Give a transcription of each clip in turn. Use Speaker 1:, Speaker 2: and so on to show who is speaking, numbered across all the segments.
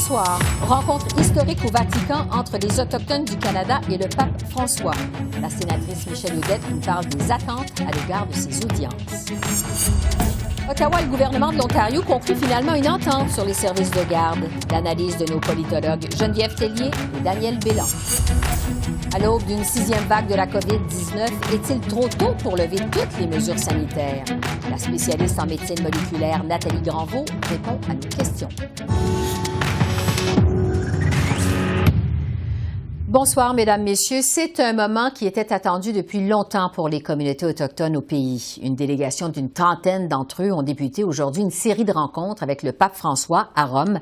Speaker 1: Bonsoir. Rencontre historique au Vatican entre les Autochtones du Canada et le pape François. La sénatrice Michèle Audette nous parle des attentes à l'égard de ces audiences. Ottawa et le gouvernement de l'Ontario concluent finalement une entente sur les services de garde. L'analyse de nos politologues Geneviève Tellier et Daniel Bélan. À l'aube d'une 6e vague de la COVID-19, est-il trop tôt pour lever toutes les mesures sanitaires? La spécialiste en médecine moléculaire Nathalie Granvaux répond à nos questions. Bonsoir, Mesdames, Messieurs. C'est un moment qui était attendu depuis longtemps pour les communautés autochtones au pays. Une délégation d'une trentaine d'entre eux ont débuté aujourd'hui une série de rencontres avec le pape François à Rome,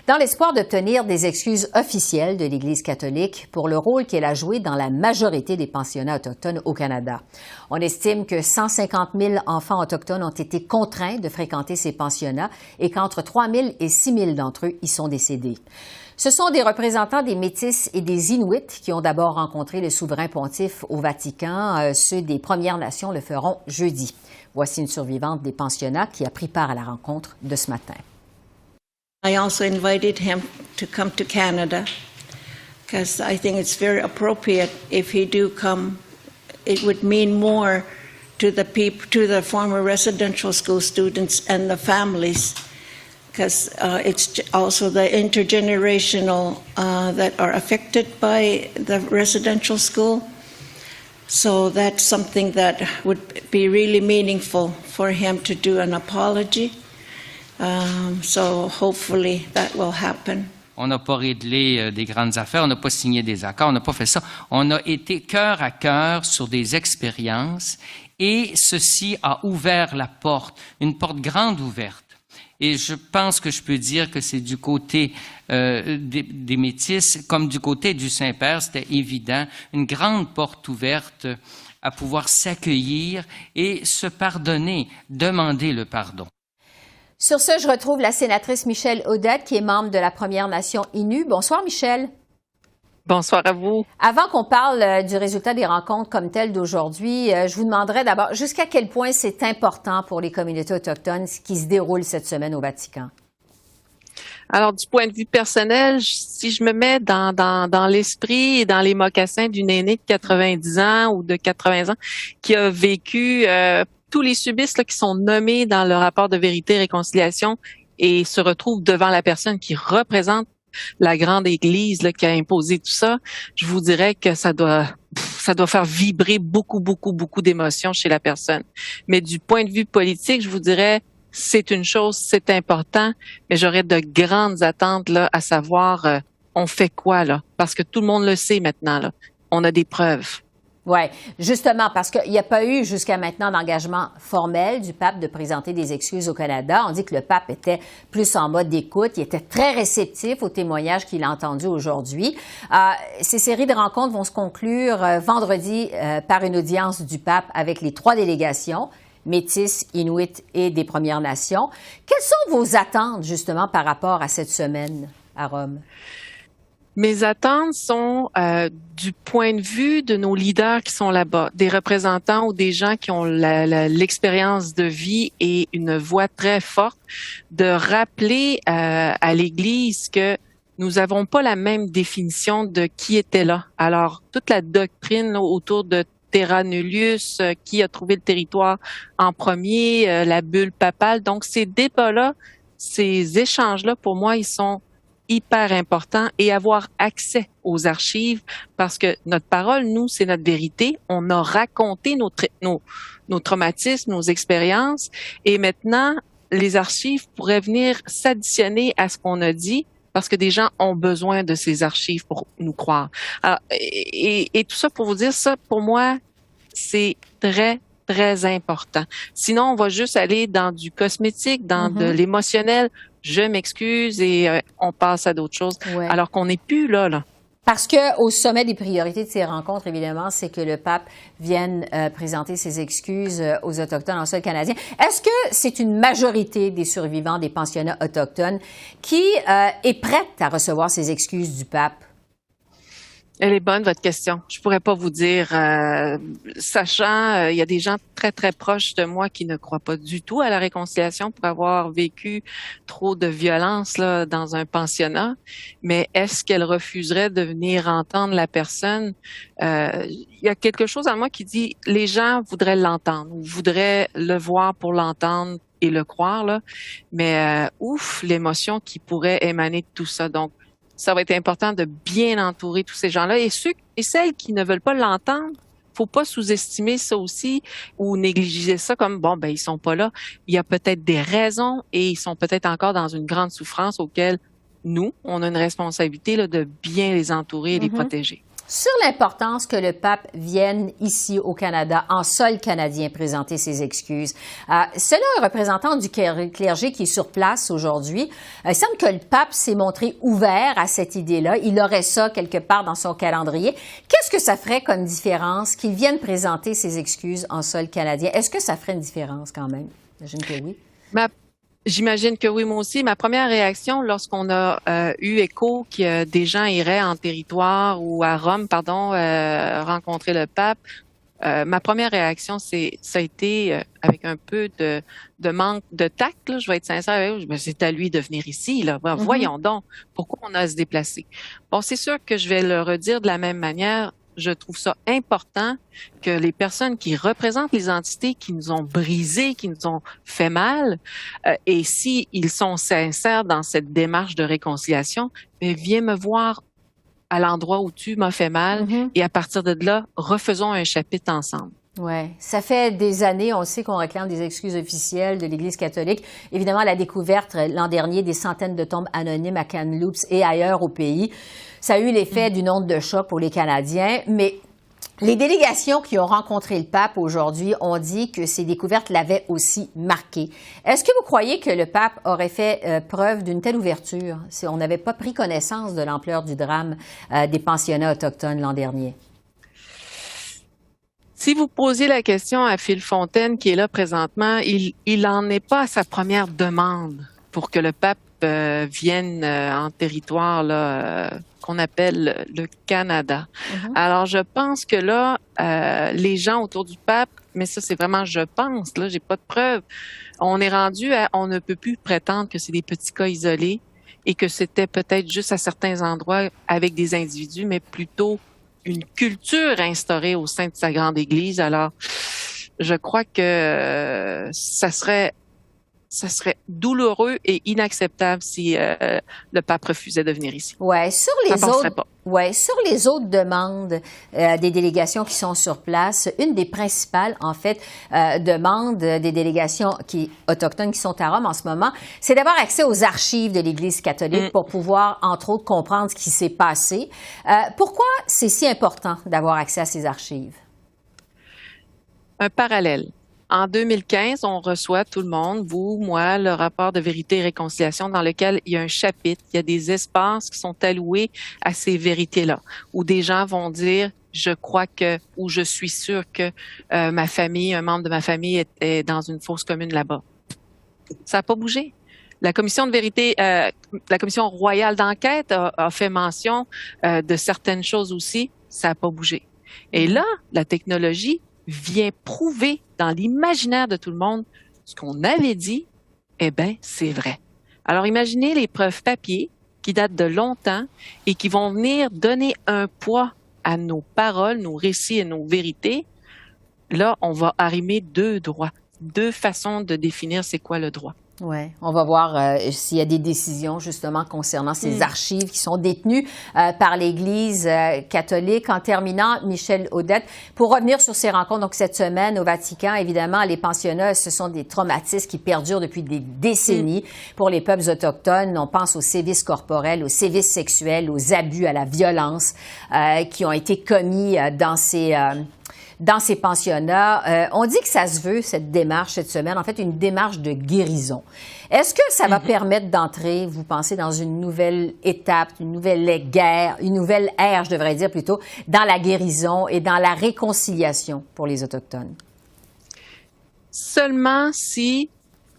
Speaker 1: dans l'espoir d'obtenir des excuses officielles de l'Église catholique pour le rôle qu'elle a joué dans la majorité des pensionnats autochtones au Canada. On estime que 150 000 enfants autochtones ont été contraints de fréquenter ces pensionnats et qu'entre 3 000 et 6 000 d'entre eux y sont décédés. Ce sont des représentants des Métis et des Inuits qui ont d'abord rencontré le souverain pontife au Vatican. Ceux des Premières Nations le feront jeudi. Voici une survivante des pensionnats qui a pris part à la rencontre de ce matin.
Speaker 2: I also invited him to come to Canada because I think it's very appropriate if he do come. It would mean more to the people, to the former residential school students and the families. Because it's also the intergenerational that are affected by the residential school. So that's something that would be really meaningful for him to do an apology. So hopefully that will happen.
Speaker 3: On n'a pas réglé des grandes affaires, on n'a pas signé des accords, on n'a pas fait ça. On a été cœur à cœur sur des expériences et ceci a ouvert la porte, une porte grande ouverte. Et je pense que je peux dire que c'est du côté des Métis, comme du côté du Saint-Père, c'était évident, une grande porte ouverte à pouvoir s'accueillir et se pardonner, demander le pardon.
Speaker 1: Sur ce, je retrouve la sénatrice Michèle Audette, qui est membre de la Première Nation Innu. Bonsoir, Michèle.
Speaker 4: Bonsoir à vous.
Speaker 1: Avant qu'on parle du résultat des rencontres comme telles d'aujourd'hui, je vous demanderais d'abord jusqu'à quel point c'est important pour les communautés autochtones ce qui se déroule cette semaine au Vatican.
Speaker 4: Alors, du point de vue personnel, si je me mets dans l'esprit et dans les mocassins d'une aînée de 90 ans ou de 80 ans qui a vécu tous les subistes là, qui sont nommés dans le rapport de vérité et réconciliation et se retrouvent devant la personne qui représente la grande Église là, qui a imposé tout ça, je vous dirais que ça doit faire vibrer beaucoup d'émotions chez la personne. Mais du point de vue politique, je vous dirais, c'est une chose, c'est important, mais j'aurais de grandes attentes là, à savoir, on fait quoi là? Parce que tout le monde le sait maintenant là. On a des preuves.
Speaker 1: Oui, justement, parce qu'il n'y a pas eu jusqu'à maintenant d'engagement formel du pape de présenter des excuses au Canada. On dit que le pape était plus en mode d'écoute, il était très réceptif aux témoignages qu'il a entendus aujourd'hui. Ces séries de rencontres vont se conclure vendredi par une audience du pape avec les 3 délégations, Métis, Inuit et des Premières Nations. Quelles sont vos attentes, justement, par rapport à cette semaine à Rome?
Speaker 4: Mes attentes sont du point de vue de nos leaders qui sont là-bas, des représentants ou des gens qui ont l'expérience de vie et une voix très forte, de rappeler à l'Église que nous n'avons pas la même définition de qui était là. Alors, toute la doctrine là, autour de Terra Nullius, qui a trouvé le territoire en premier, la bulle papale. Donc, ces débats-là, ces échanges-là, pour moi, ils sont hyper important et avoir accès aux archives parce que notre parole, nous, c'est notre vérité. On a raconté nos traumatismes, nos expériences et maintenant, les archives pourraient venir s'additionner à ce qu'on a dit parce que des gens ont besoin de ces archives pour nous croire. Alors, et tout ça pour vous dire, ça, pour moi, c'est très important. Sinon, on va juste aller dans du cosmétique, dans de l'émotionnel. Je m'excuse et on passe à d'autres choses, alors qu'on n'est plus là.
Speaker 1: Parce que au sommet des priorités de ces rencontres, évidemment, c'est que le pape vienne présenter ses excuses aux Autochtones en sol canadien. Est-ce que c'est une majorité des survivants des pensionnats autochtones qui est prête à recevoir ces excuses du pape?
Speaker 4: Elle est bonne, votre question. Je pourrais pas vous dire, sachant, il y a des gens très, très proches de moi qui ne croient pas du tout à la réconciliation pour avoir vécu trop de violence là, dans un pensionnat. Mais est-ce qu'elle refuserait de venir entendre la personne? Il y a quelque chose en moi qui dit, les gens voudraient l'entendre, ou voudraient le voir pour l'entendre et le croire, là. Mais ouf, l'émotion qui pourrait émaner de tout ça. Donc, ça va être important de bien entourer tous ces gens-là. Et ceux et celles qui ne veulent pas l'entendre, faut pas sous-estimer ça aussi ou négliger ça comme bon ben ils sont pas là. Il y a peut-être des raisons et ils sont peut-être encore dans une grande souffrance auquel nous, on a une responsabilité là, de bien les entourer et les protéger.
Speaker 1: Sur l'importance que le pape vienne ici au Canada, en sol canadien, présenter ses excuses. Selon un représentant du clergé qui est sur place aujourd'hui, il semble que le pape s'est montré ouvert à cette idée-là. Il aurait ça quelque part dans son calendrier. Qu'est-ce que ça ferait comme différence qu'il vienne présenter ses excuses en sol canadien? Est-ce que ça ferait une différence quand même? J'imagine que oui.
Speaker 4: J'imagine que oui, moi aussi. Ma première réaction lorsqu'on a eu écho que des gens iraient en territoire ou à Rome, rencontrer le pape, ma première réaction, ça a été avec un peu de manque de tact, là, je vais être sincère avec vous, c'est à lui de venir ici, là. Voyons donc, pourquoi on a à se déplacer? Bon, c'est sûr que je vais le redire de la même manière. Je trouve ça important que les personnes qui représentent les entités qui nous ont brisés, qui nous ont fait mal, et si ils sont sincères dans cette démarche de réconciliation, viens me voir à l'endroit où tu m'as fait mal, et à partir de là, refaisons un chapitre ensemble.
Speaker 1: Ouais, ça fait des années, on sait qu'on réclame des excuses officielles de l'Église catholique. Évidemment, la découverte l'an dernier des centaines de tombes anonymes à Kamloops et ailleurs au pays, ça a eu l'effet d'une onde de choc pour les Canadiens, mais les délégations qui ont rencontré le pape aujourd'hui ont dit que ces découvertes l'avaient aussi marqué. Est-ce que vous croyez que le pape aurait fait preuve d'une telle ouverture si on n'avait pas pris connaissance de l'ampleur du drame des pensionnats autochtones l'an dernier?
Speaker 4: Si vous posiez la question à Phil Fontaine, qui est là présentement, il en est pas à sa première demande pour que le pape vienne en territoire là, qu'on appelle le Canada. Alors, je pense que là, les gens autour du pape, mais ça, c'est vraiment je pense, là, j'ai pas de preuves. On est rendu à, on ne peut plus prétendre que c'est des petits cas isolés et que c'était peut-être juste à certains endroits avec des individus, mais plutôt une culture instaurée au sein de sa grande Église. Alors, je crois que ça serait douloureux et inacceptable si le pape refusait de venir ici.
Speaker 1: Ouais, sur les autres demandes des délégations qui sont sur place, une des principales en fait demandes des délégations autochtones qui sont à Rome en ce moment, c'est d'avoir accès aux archives de l'Église catholique pour pouvoir entre autres comprendre ce qui s'est passé. Pourquoi c'est si important d'avoir accès à ces archives?
Speaker 4: Un parallèle. En 2015, on reçoit tout le monde, vous, moi, le rapport de vérité et réconciliation dans lequel il y a un chapitre, il y a des espaces qui sont alloués à ces vérités-là, où des gens vont dire je crois que ou je suis sûr que ma famille, un membre de ma famille est dans une fosse commune là-bas. Ça n'a pas bougé. La commission de vérité, la commission royale d'enquête a fait mention de certaines choses aussi. Ça n'a pas bougé. Et là, la technologie vient prouver dans l'imaginaire de tout le monde ce qu'on avait dit, eh bien, c'est vrai. Alors, imaginez les preuves papier qui datent de longtemps et qui vont venir donner un poids à nos paroles, nos récits et nos vérités. Là, on va arrimer deux droits, deux façons de définir c'est quoi le droit.
Speaker 1: Oui, on va voir s'il y a des décisions justement concernant ces archives qui sont détenues par l'Église catholique. En terminant, Michel Audette, pour revenir sur ces rencontres, donc cette semaine au Vatican, évidemment, les pensionnats, ce sont des traumatismes qui perdurent depuis des décennies pour les peuples autochtones. On pense aux sévices corporels, aux sévices sexuels, aux abus, à la violence qui ont été commis dans ces pensionnats. On dit que ça se veut, cette démarche cette semaine, en fait, une démarche de guérison. Est-ce que ça va permettre d'entrer, vous pensez, dans une nouvelle étape, une nouvelle ère, je devrais dire plutôt, dans la guérison et dans la réconciliation pour les Autochtones?
Speaker 4: Seulement si,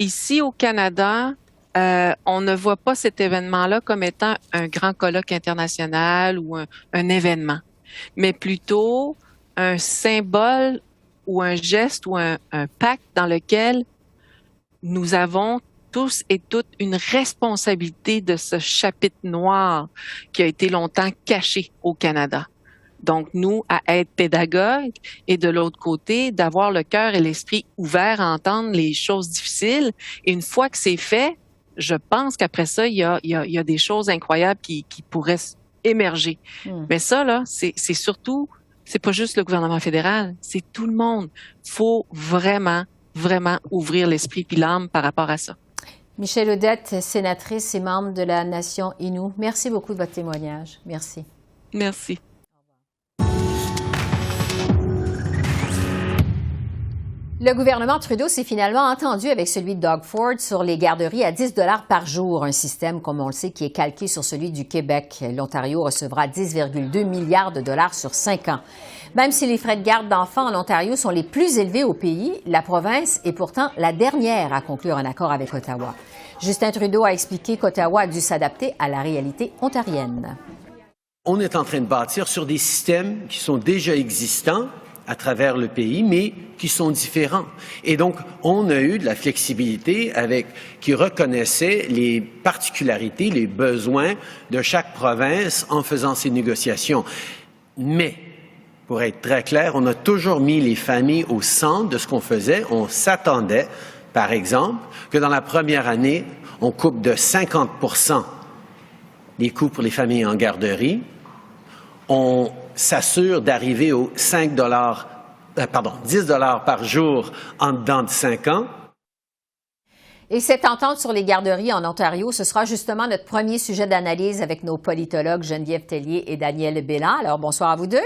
Speaker 4: ici au Canada, on ne voit pas cet événement-là comme étant un grand colloque international ou un événement. mais plutôt un symbole ou un geste ou un pacte dans lequel nous avons tous et toutes une responsabilité de ce chapitre noir qui a été longtemps caché au Canada. Donc, nous, à être pédagogues et de l'autre côté, d'avoir le cœur et l'esprit ouverts à entendre les choses difficiles. Et une fois que c'est fait, je pense qu'après ça, il y a des choses incroyables qui pourraient émerger. Mais ça, là, c'est surtout, c'est pas juste le gouvernement fédéral, c'est tout le monde. Faut vraiment ouvrir l'esprit puis l'âme par rapport à ça.
Speaker 1: Michèle Audette, sénatrice et membre de la Nation Innu, merci beaucoup de votre témoignage. Merci.
Speaker 4: Merci.
Speaker 1: Le gouvernement Trudeau s'est finalement entendu avec celui de Doug Ford sur les garderies à 10 $ par jour, un système, comme on le sait, qui est calqué sur celui du Québec. L'Ontario recevra 10,2 milliards de dollars sur 5 ans. Même si les frais de garde d'enfants en Ontario sont les plus élevés au pays, la province est pourtant la dernière à conclure un accord avec Ottawa. Justin Trudeau a expliqué qu'Ottawa a dû s'adapter à la réalité ontarienne.
Speaker 5: On est en train de bâtir sur des systèmes qui sont déjà existants à travers le pays, mais qui sont différents. Et donc, on a eu de la flexibilité qui reconnaissait les particularités, les besoins de chaque province en faisant ces négociations. Mais, pour être très clair, on a toujours mis les familles au centre de ce qu'on faisait. On s'attendait, par exemple, que dans la première année, on coupe de 50% les coûts pour les familles en garderie. On s'assure d'arriver aux 10 $ par jour en dedans de 5 ans.
Speaker 1: Et cette entente sur les garderies en Ontario, ce sera justement notre premier sujet d'analyse avec nos politologues Geneviève Tellier et Daniel Bélan. Alors, bonsoir à vous deux.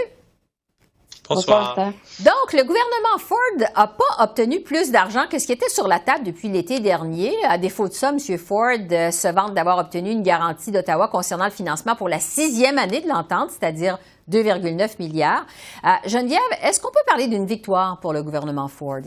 Speaker 6: Bonsoir.
Speaker 1: Donc, le gouvernement Ford n'a pas obtenu plus d'argent que ce qui était sur la table depuis l'été dernier. À défaut de ça, M. Ford se vante d'avoir obtenu une garantie d'Ottawa concernant le financement pour la 6e année de l'entente, c'est-à-dire 2,9 milliards. Geneviève, est-ce qu'on peut parler d'une victoire pour le gouvernement Ford?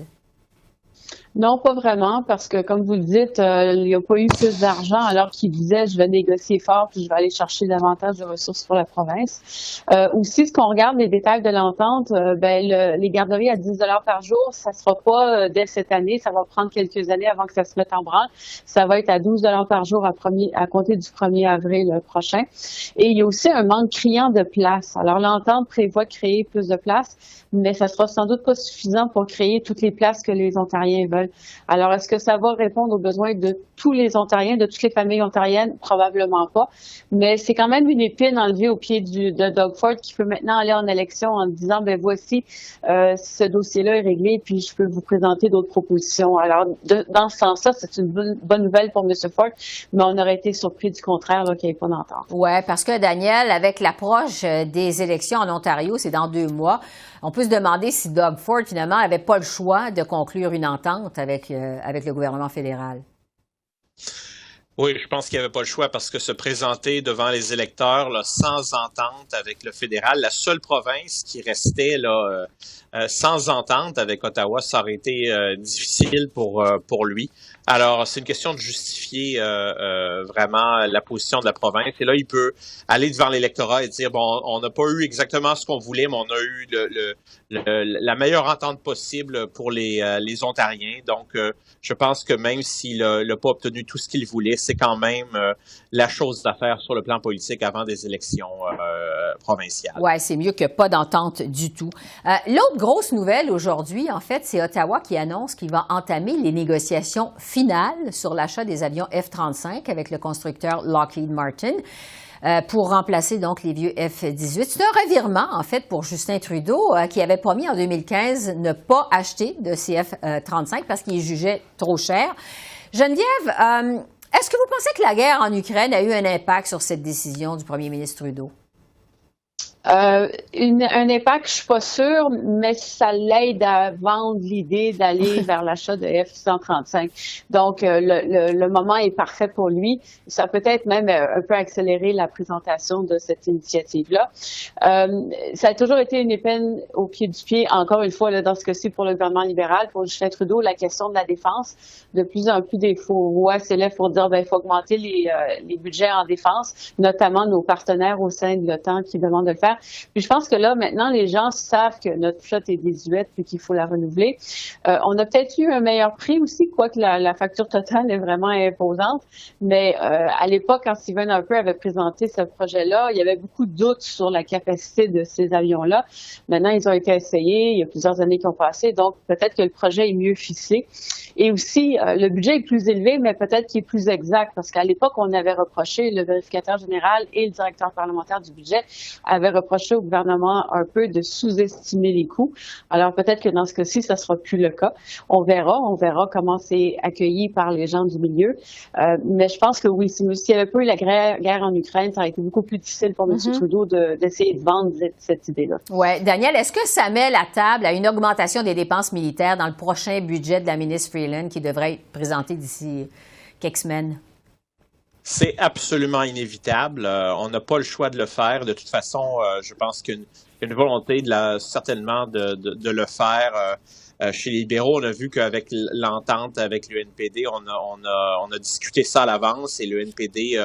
Speaker 6: Non, pas vraiment, parce que, comme vous le dites, il n'y a pas eu plus d'argent alors qu'il disait « je vais négocier fort puis je vais aller chercher davantage de ressources pour la province ». Aussi, ce qu'on regarde les détails de l'entente, les garderies à 10 $ par jour, ça ne sera pas dès cette année, ça va prendre quelques années avant que ça se mette en branle. Ça va être à 12 $ par jour à compter du 1er avril prochain. Et il y a aussi un manque criant de place. Alors, l'entente prévoit de créer plus de places, mais ça sera sans doute pas suffisant pour créer toutes les places que les Ontariens veulent. Alors, est-ce que ça va répondre aux besoins de tous les Ontariens, de toutes les familles ontariennes? Probablement pas. Mais c'est quand même une épine enlevée au pied de Doug Ford qui peut maintenant aller en élection en disant, voici, ce dossier-là est réglé, puis je peux vous présenter d'autres propositions. Alors, dans ce sens-là, c'est une bonne nouvelle pour M. Ford, mais on aurait été surpris du contraire qu'il n'y ait pas d'entente.
Speaker 1: Oui, parce que, Daniel, avec l'approche des élections en Ontario, c'est dans 2 mois, on peut se demander si Doug Ford, finalement, n'avait pas le choix de conclure une entente avec le gouvernement fédéral.
Speaker 7: Oui, je pense qu'il n'y avait pas le choix parce que se présenter devant les électeurs là, sans entente avec le fédéral, la seule province qui restait là, sans entente avec Ottawa, ça aurait été difficile pour lui. Alors, c'est une question de justifier vraiment la position de la province. Et là, il peut aller devant l'électorat et dire, bon, on n'a pas eu exactement ce qu'on voulait, mais on a eu la meilleure entente possible pour les Ontariens. Donc, je pense que même s'il n'a pas obtenu tout ce qu'il voulait, c'est quand même la chose à faire sur le plan politique avant des élections provinciales.
Speaker 1: Oui, c'est mieux que pas d'entente du tout. L'autre grosse nouvelle aujourd'hui, en fait, c'est Ottawa qui annonce qu'il va entamer les négociations finales sur l'achat des avions F-35 avec le constructeur Lockheed Martin. Pour remplacer donc les vieux F-18. C'est un revirement, en fait, pour Justin Trudeau, qui avait promis en 2015 ne pas acheter de ces F-35 parce qu'il les jugeait trop cher. Geneviève, est-ce que vous pensez que la guerre en Ukraine a eu un impact sur cette décision du premier ministre Trudeau?
Speaker 6: Un impact, je suis pas sûre, mais ça l'aide à vendre l'idée d'aller vers l'achat de F-135. Donc, le moment est parfait pour lui. Ça peut être même un peu accélérer la présentation de cette initiative-là. Ça a toujours été une épine au pied du pied, encore une fois, là, dans ce cas-ci pour le gouvernement libéral, pour Justin Trudeau, la question de la défense. De plus en plus des voix s'élèvent pour dire il faut augmenter les budgets en défense, notamment nos partenaires au sein de l'OTAN qui demandent de le faire. Puis je pense que là, maintenant, les gens savent que notre flotte est désuète puis qu'il faut la renouveler. On a peut-être eu un meilleur prix aussi, quoique la facture totale est vraiment imposante. Mais à l'époque, quand Stephen Harper avait présenté ce projet-là, il y avait beaucoup de doutes sur la capacité de ces avions-là. Maintenant, ils ont été essayés, il y a plusieurs années qui ont passé, donc peut-être que le projet est mieux ficelé. Et aussi, le budget est plus élevé, mais peut-être qu'il est plus exact, parce qu'à l'époque, on avait reproché, le vérificateur général et le directeur parlementaire du budget avaient reproché au gouvernement un peu de sous-estimer les coûts. Alors peut-être que dans ce cas-ci, ça sera plus le cas. On verra comment c'est accueilli par les gens du milieu. Mais je pense que oui, s'il n'y avait pas eu la guerre en Ukraine, ça aurait été beaucoup plus difficile pour M. Trudeau d'essayer de vendre cette idée-là.
Speaker 1: Oui. Daniel, est-ce que ça met la table à une augmentation des dépenses militaires dans le prochain budget de la ministre Freeland qui devrait être présenté d'ici quelques semaines?
Speaker 7: C'est absolument inévitable. On n'a pas le choix de le faire. De toute façon, je pense qu'une volonté certainement de le faire. Chez les libéraux, on a vu qu'avec l'entente avec le NPD, on a discuté ça à l'avance et le NPD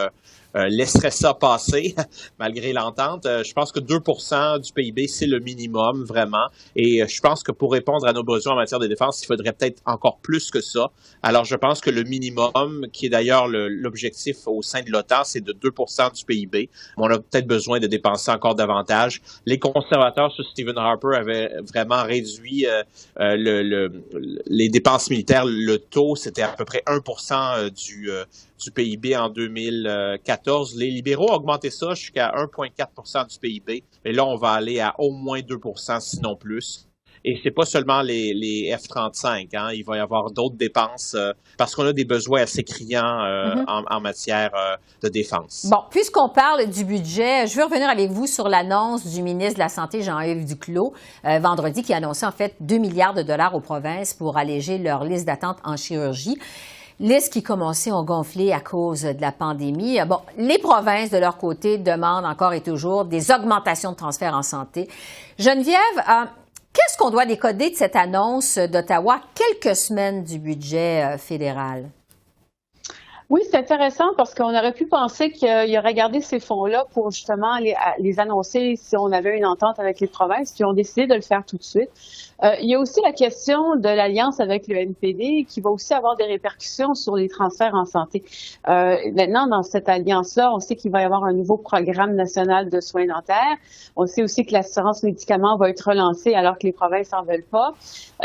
Speaker 7: laisserait ça passer malgré l'entente. Je pense que 2% du PIB, c'est le minimum, vraiment. Et je pense que pour répondre à nos besoins en matière de défense, il faudrait peut-être encore plus que ça. Alors, je pense que le minimum, qui est d'ailleurs l'objectif au sein de l'OTAN, c'est de 2% du PIB. On a peut-être besoin de dépenser encore davantage. Les conservateurs sous Stephen Harper avaient vraiment réduit les dépenses militaires. Le taux, c'était à peu près 1% du PIB en 2014. Les libéraux ont augmenté ça jusqu'à 1,4% du PIB. Mais là, on va aller à au moins 2%, sinon plus. Et c'est pas seulement les F-35, hein. Il va y avoir d'autres dépenses parce qu'on a des besoins assez criants en matière de défense.
Speaker 1: Bon, puisqu'on parle du budget, je veux revenir avec vous sur l'annonce du ministre de la Santé, Jean-Yves Duclos, vendredi, qui a annoncé en fait 2 milliards de dollars aux provinces pour alléger leur liste d'attente en chirurgie. Listes qui, comme on sait, ont gonflé à cause de la pandémie. Bon, les provinces, de leur côté, demandent encore et toujours des augmentations de transferts en santé. Geneviève, qu'est-ce qu'on doit décoder de cette annonce d'Ottawa quelques semaines du budget fédéral?
Speaker 6: Oui, c'est intéressant parce qu'on aurait pu penser qu'il aurait gardé ces fonds-là pour justement les annoncer si on avait une entente avec les provinces, puis ont décidé de le faire tout de suite. Il y a aussi la question de l'alliance avec le NPD qui va aussi avoir des répercussions sur les transferts en santé. Maintenant, dans cette alliance-là, on sait qu'il va y avoir un nouveau programme national de soins dentaires. On sait aussi que l'assurance médicaments va être relancée alors que les provinces n'en veulent pas.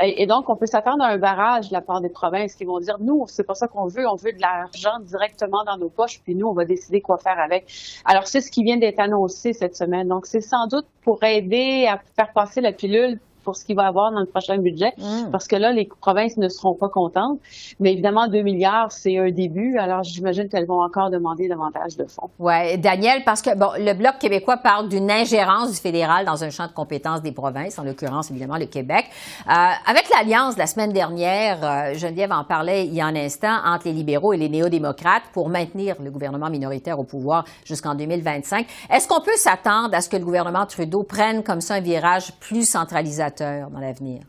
Speaker 6: Et donc, on peut s'attendre à un barrage de la part des provinces qui vont dire, nous, c'est pas ça qu'on veut, on veut de l'argent directement dans nos poches, puis nous, on va décider quoi faire avec. Alors, c'est ce qui vient d'être annoncé cette semaine. Donc, c'est sans doute pour aider à faire passer la pilule pour ce qu'il va y avoir dans le prochain budget, parce que là, les provinces ne seront pas contentes. Mais évidemment, 2 milliards, c'est un début. Alors, j'imagine qu'elles vont encore demander davantage de fonds.
Speaker 1: Oui, Daniel, parce que bon, le Bloc québécois parle d'une ingérence du fédéral dans un champ de compétences des provinces, en l'occurrence, évidemment, le Québec. Avec l'alliance la semaine dernière, Geneviève en parlait il y a un instant, entre les libéraux et les néo-démocrates pour maintenir le gouvernement minoritaire au pouvoir jusqu'en 2025. Est-ce qu'on peut s'attendre à ce que le gouvernement Trudeau prenne comme ça un virage plus centralisateur dans l'avenir?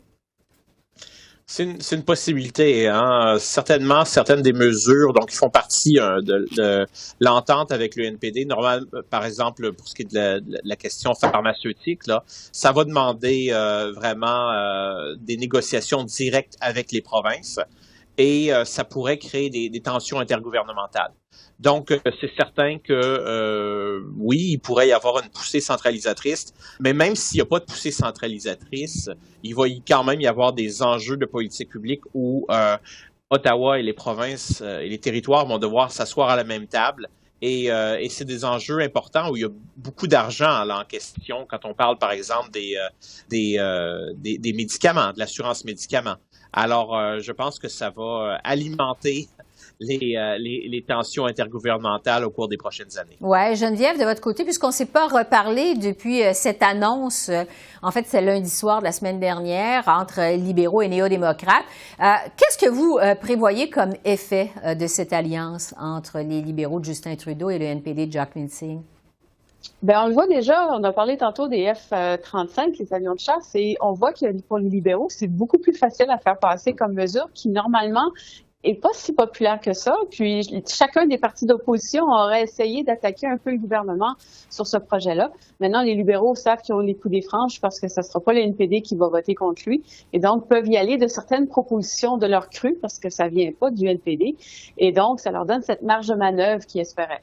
Speaker 7: C'est une possibilité, hein. Certainement, certaines des mesures, donc, qui font partie de l'entente avec le NPD, normalement, par exemple, pour ce qui est de la question pharmaceutique, là, ça va demander vraiment des négociations directes avec les provinces et ça pourrait créer des tensions intergouvernementales. Donc, c'est certain que, oui, il pourrait y avoir une poussée centralisatrice, mais même s'il n'y a pas de poussée centralisatrice, il va quand même y avoir des enjeux de politique publique où Ottawa et les provinces et les territoires vont devoir s'asseoir à la même table. Et c'est des enjeux importants où il y a beaucoup d'argent là en question quand on parle, par exemple, des médicaments, de l'assurance médicaments. Alors, je pense que ça va alimenter les tensions intergouvernementales au cours des prochaines années.
Speaker 1: Oui, Geneviève, de votre côté, puisqu'on ne s'est pas reparlé depuis cette annonce, en fait, c'est lundi soir de la semaine dernière, entre libéraux et néo-démocrates. Qu'est-ce que vous prévoyez comme effet de cette alliance entre les libéraux de Justin Trudeau et le NPD de Jack Mincing?
Speaker 6: Bien, on le voit déjà, on a parlé tantôt des F-35, les avions de chasse, et on voit que pour les libéraux, c'est beaucoup plus facile à faire passer comme mesure qui, normalement, est pas si populaire que ça. Puis chacun des partis d'opposition aurait essayé d'attaquer un peu le gouvernement sur ce projet-là. Maintenant, les libéraux savent qu'ils ont les coups des franges parce que ce ne sera pas le NPD qui va voter contre lui et donc peuvent y aller de certaines propositions de leur cru parce que ça vient pas du NPD et donc ça leur donne cette marge de manœuvre qu'ils espéraient.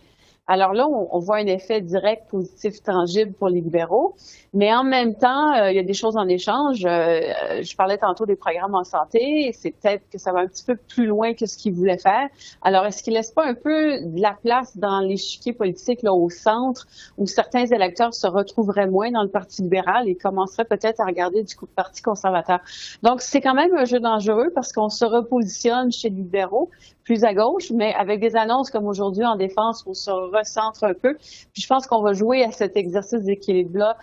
Speaker 6: Alors là, on voit un effet direct, positif, tangible pour les libéraux, mais en même temps, il y a des choses en échange. Je parlais tantôt des programmes en santé, c'est peut-être que ça va un petit peu plus loin que ce qu'ils voulaient faire. Alors, est-ce qu'ils laissent pas un peu de la place dans l'échiquier politique là au centre, où certains électeurs se retrouveraient moins dans le Parti libéral et commenceraient peut-être à regarder du Parti conservateur? Donc, c'est quand même un jeu dangereux parce qu'on se repositionne chez les libéraux, plus à gauche, mais avec des annonces comme aujourd'hui en défense, on se recentre un peu. Puis je pense qu'on va jouer à cet exercice d'équilibre-là,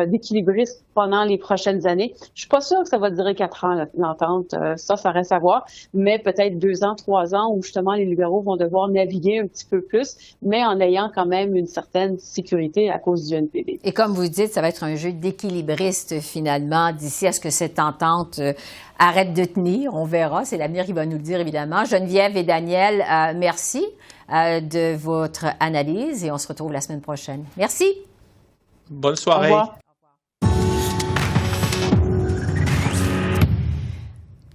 Speaker 6: d'équilibriste pendant les prochaines années. Je suis pas sûre que ça va durer 4 ans, l'entente. Ça reste à voir. Mais peut-être 2 ans, 3 ans, où justement les libéraux vont devoir naviguer un petit peu plus, mais en ayant quand même une certaine sécurité à cause du NPD.
Speaker 1: Et comme vous dites, ça va être un jeu d'équilibriste finalement d'ici à ce que cette entente arrête de tenir. On verra. C'est l'avenir qui va nous le dire, évidemment. Geneviève et Daniel, merci de votre analyse et on se retrouve la semaine prochaine. Merci.
Speaker 7: Bonne soirée.
Speaker 6: Au revoir.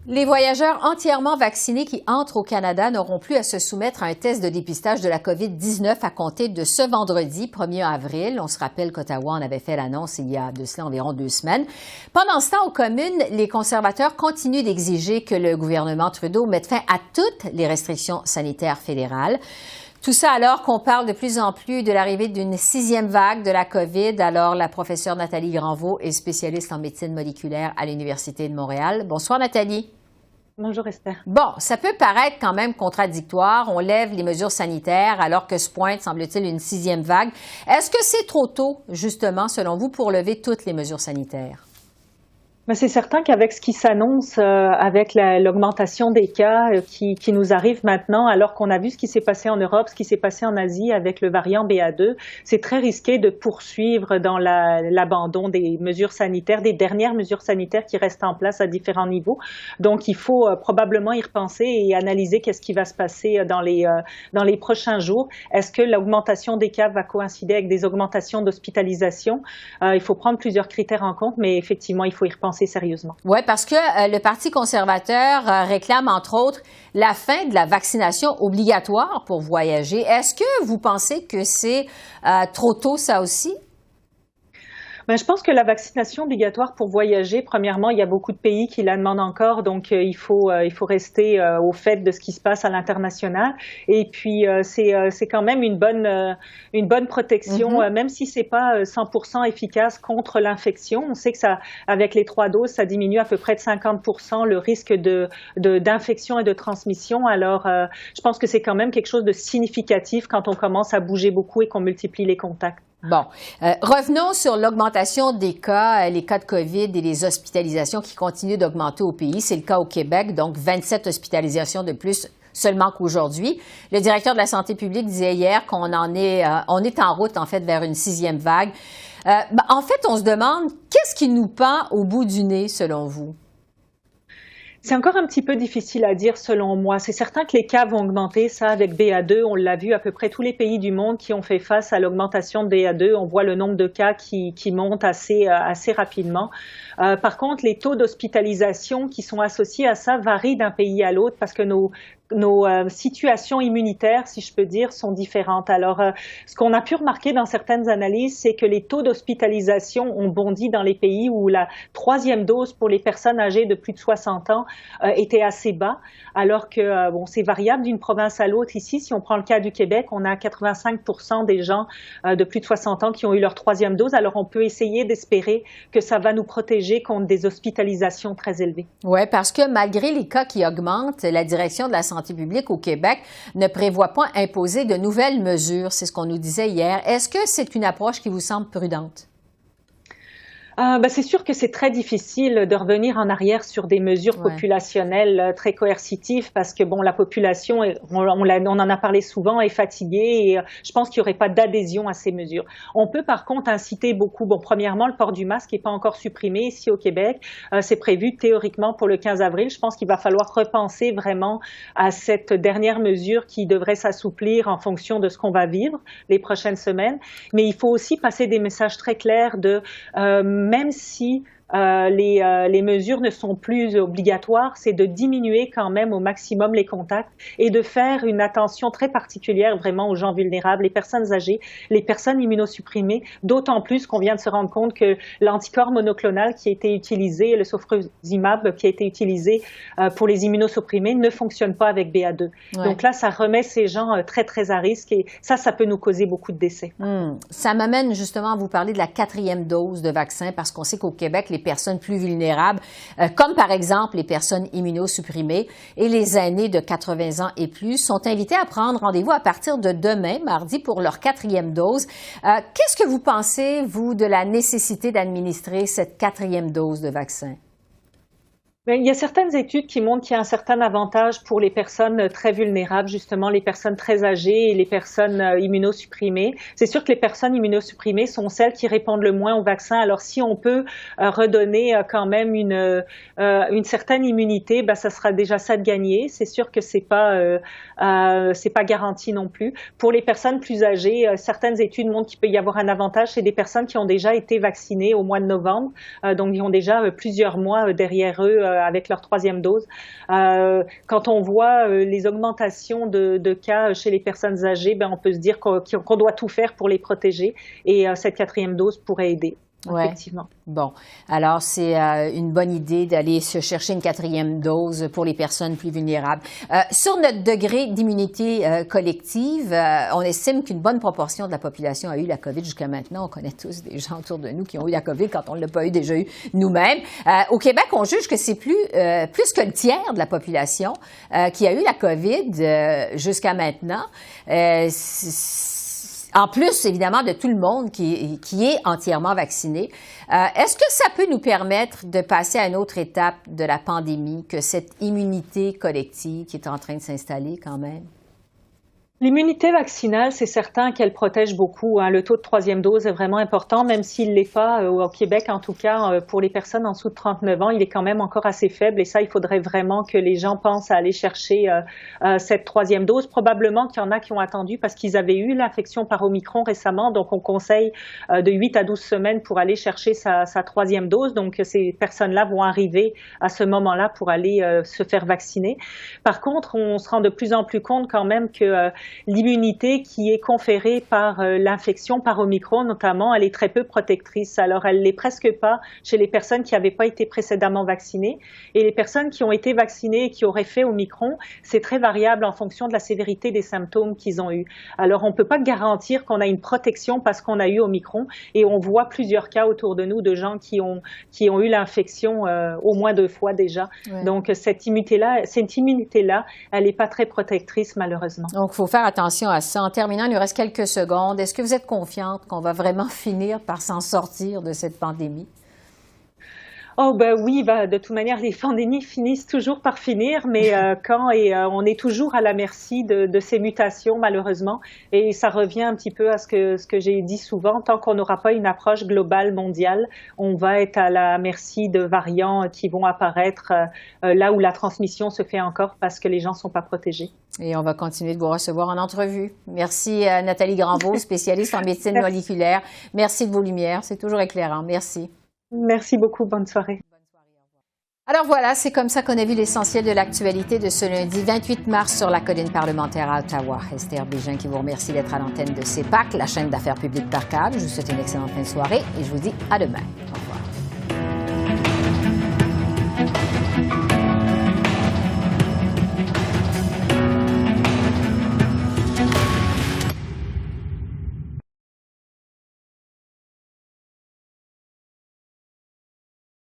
Speaker 1: Les voyageurs entièrement vaccinés qui entrent au Canada n'auront plus à se soumettre à un test de dépistage de la COVID-19 à compter de ce vendredi, 1er avril. On se rappelle qu'Ottawa en avait fait l'annonce il y a de cela environ 2 semaines. Pendant ce temps, aux communes, les conservateurs continuent d'exiger que le gouvernement Trudeau mette fin à toutes les restrictions sanitaires fédérales. Tout ça alors qu'on parle de plus en plus de l'arrivée d'une 6e vague de la COVID. Alors, la professeure Nathalie Granvaux est spécialiste en médecine moléculaire à l'Université de Montréal. Bonsoir, Nathalie.
Speaker 8: Bonjour Esther.
Speaker 1: Bon, ça peut paraître quand même contradictoire. On lève les mesures sanitaires alors que se pointe, semble-t-il, une 6e vague. Est-ce que c'est trop tôt, justement, selon vous, pour lever toutes les mesures sanitaires?
Speaker 8: Mais c'est certain qu'avec ce qui s'annonce, avec l'augmentation des cas qui nous arrive maintenant, alors qu'on a vu ce qui s'est passé en Europe, ce qui s'est passé en Asie avec le variant BA2, c'est très risqué de poursuivre dans l'abandon des mesures sanitaires, des dernières mesures sanitaires qui restent en place à différents niveaux. Donc, il faut probablement y repenser et analyser qu'est-ce qui va se passer dans les prochains jours. Est-ce que l'augmentation des cas va coïncider avec des augmentations d'hospitalisation? Il faut prendre plusieurs critères en compte, mais effectivement, il faut y repenser sérieusement.
Speaker 1: Oui, parce que le Parti conservateur réclame, entre autres, la fin de la vaccination obligatoire pour voyager. Est-ce que vous pensez que c'est trop tôt, ça aussi?
Speaker 8: Ben, je pense que la vaccination obligatoire pour voyager, premièrement, il y a beaucoup de pays qui la demandent encore, donc il faut rester au fait de ce qui se passe à l'international. Et puis c'est quand même une bonne protection, même si c'est pas 100% efficace contre l'infection. On sait que ça, avec les 3 doses, ça diminue à peu près de 50% le risque d'infection et de transmission. Alors, je pense que c'est quand même quelque chose de significatif quand on commence à bouger beaucoup et qu'on multiplie les contacts.
Speaker 1: Bon, revenons sur l'augmentation des cas, les cas de COVID et les hospitalisations qui continuent d'augmenter au pays. C'est le cas au Québec, donc 27 hospitalisations de plus seulement qu'aujourd'hui. Le directeur de la santé publique disait hier on est en route en fait vers une 6e vague. En fait, on se demande qu'est-ce qui nous pend au bout du nez selon vous?
Speaker 8: C'est encore un petit peu difficile à dire selon moi. C'est certain que les cas vont augmenter, ça avec BA2, on l'a vu à peu près tous les pays du monde qui ont fait face à l'augmentation de BA2, on voit le nombre de cas qui monte assez rapidement. Par contre, les taux d'hospitalisation qui sont associés à ça varient d'un pays à l'autre parce que nos situations immunitaires, si je peux dire, sont différentes. Alors, ce qu'on a pu remarquer dans certaines analyses, c'est que les taux d'hospitalisation ont bondi dans les pays où la 3e dose pour les personnes âgées de plus de 60 ans était assez bas, alors que, c'est variable d'une province à l'autre. Ici, si on prend le cas du Québec, on a 85% des gens de plus de 60 ans qui ont eu leur 3e dose. Alors, on peut essayer d'espérer que ça va nous protéger contre des hospitalisations très élevées.
Speaker 1: Oui, parce que malgré les cas qui augmentent, la direction de la santé publique au Québec ne prévoit pas imposer de nouvelles mesures. C'est ce qu'on nous disait hier. Est-ce que c'est une approche qui vous semble prudente?
Speaker 8: C'est sûr que c'est très difficile de revenir en arrière sur des mesures populationnelles très coercitives parce que la population, on en a parlé souvent, est fatiguée et je pense qu'il n'y aurait pas d'adhésion à ces mesures. On peut par contre inciter beaucoup. Premièrement, le port du masque n'est pas encore supprimé ici au Québec. C'est prévu théoriquement pour le 15 avril. Je pense qu'il va falloir repenser vraiment à cette dernière mesure qui devrait s'assouplir en fonction de ce qu'on va vivre les prochaines semaines. Mais il faut aussi passer des messages très clairs de même si les mesures ne sont plus obligatoires, c'est de diminuer quand même au maximum les contacts et de faire une attention très particulière vraiment aux gens vulnérables, les personnes âgées, les personnes immunosupprimées, d'autant plus qu'on vient de se rendre compte que l'anticorps monoclonal qui a été utilisé, le sofosbuvir qui a été utilisé pour les immunosupprimés ne fonctionne pas avec BA2. Ouais. Donc là, ça remet ces gens très, très à risque et ça peut nous causer beaucoup de décès.
Speaker 1: Ça m'amène justement à vous parler de la 4e dose de vaccin parce qu'on sait qu'au Québec, les personnes plus vulnérables, comme par exemple les personnes immunosupprimées et les aînés de 80 ans et plus, sont invités à prendre rendez-vous à partir de demain, mardi, pour leur 4e dose. Qu'est-ce que vous pensez, vous, de la nécessité d'administrer cette 4e dose de vaccin?
Speaker 8: Il y a certaines études qui montrent qu'il y a un certain avantage pour les personnes très vulnérables, justement les personnes très âgées et les personnes immunosupprimées. C'est sûr que les personnes immunosupprimées sont celles qui répondent le moins au vaccin. Alors si on peut redonner quand même une certaine immunité, ça sera déjà ça de gagné. C'est sûr que c'est pas garanti non plus. Pour les personnes plus âgées, certaines études montrent qu'il peut y avoir un avantage. C'est des personnes qui ont déjà été vaccinées au mois de novembre, donc ils ont déjà plusieurs mois derrière eux avec leur 3e dose. Quand on voit les augmentations de cas chez les personnes âgées, on peut se dire qu'on doit tout faire pour les protéger et cette 4e dose pourrait aider.
Speaker 1: Ouais.
Speaker 8: Effectivement.
Speaker 1: Bon, alors c'est une bonne idée d'aller se chercher une 4e dose pour les personnes plus vulnérables. Sur notre degré d'immunité collective, on estime qu'une bonne proportion de la population a eu la COVID jusqu'à maintenant. On connaît tous des gens autour de nous qui ont eu la COVID quand on ne l'a pas déjà eu nous-mêmes. Au Québec, on juge que c'est plus que le tiers de la population qui a eu la COVID jusqu'à maintenant. En plus, évidemment, de tout le monde qui est entièrement vacciné. Est-ce que ça peut nous permettre de passer à une autre étape de la pandémie que cette immunité collective qui est en train de s'installer quand même?
Speaker 8: L'immunité vaccinale, c'est certain qu'elle protège beaucoup. Le taux de 3e dose est vraiment important, même s'il ne l'est pas au Québec, en tout cas pour les personnes en dessous de 39 ans, il est quand même encore assez faible et ça, il faudrait vraiment que les gens pensent à aller chercher cette 3e dose. Probablement qu'il y en a qui ont attendu parce qu'ils avaient eu l'infection par Omicron récemment, donc on conseille de 8 à 12 semaines pour aller chercher sa 3e dose. Donc ces personnes-là vont arriver à ce moment-là pour aller se faire vacciner. Par contre, on se rend de plus en plus compte quand même que l'immunité qui est conférée par l'infection par Omicron notamment, elle est très peu protectrice. Alors, elle l'est presque pas chez les personnes qui n'avaient pas été précédemment vaccinées. Et les personnes qui ont été vaccinées et qui auraient fait Omicron, c'est très variable en fonction de la sévérité des symptômes qu'ils ont eus. Alors, on ne peut pas garantir qu'on a une protection parce qu'on a eu Omicron. Et on voit plusieurs cas autour de nous de gens qui ont eu l'infection au moins 2 fois déjà. Ouais. Donc, cette immunité-là, elle n'est pas très protectrice malheureusement.
Speaker 1: Donc, il faut faire attention à ça. En terminant, il nous reste quelques secondes. Est-ce que vous êtes confiante qu'on va vraiment finir par s'en sortir de cette pandémie?
Speaker 8: Oh oui, de toute manière, les pandémies finissent toujours par finir, mais on est toujours à la merci de ces mutations, malheureusement, et ça revient un petit peu à ce que j'ai dit souvent, tant qu'on n'aura pas une approche globale mondiale, on va être à la merci de variants qui vont apparaître là où la transmission se fait encore parce que les gens ne sont pas protégés.
Speaker 1: Et on va continuer de vous recevoir en entrevue. Merci Nathalie Granvaux, spécialiste en médecine moléculaire. Merci de vos lumières, c'est toujours éclairant. Merci.
Speaker 8: Merci beaucoup. Bonne soirée.
Speaker 1: Alors voilà, c'est comme ça qu'on a vu l'essentiel de l'actualité de ce lundi 28 mars sur la colline parlementaire à Ottawa. Esther Bégin qui vous remercie d'être à l'antenne de CEPAC, la chaîne d'affaires publiques par câble. Je vous souhaite une excellente fin de soirée et je vous dis à demain.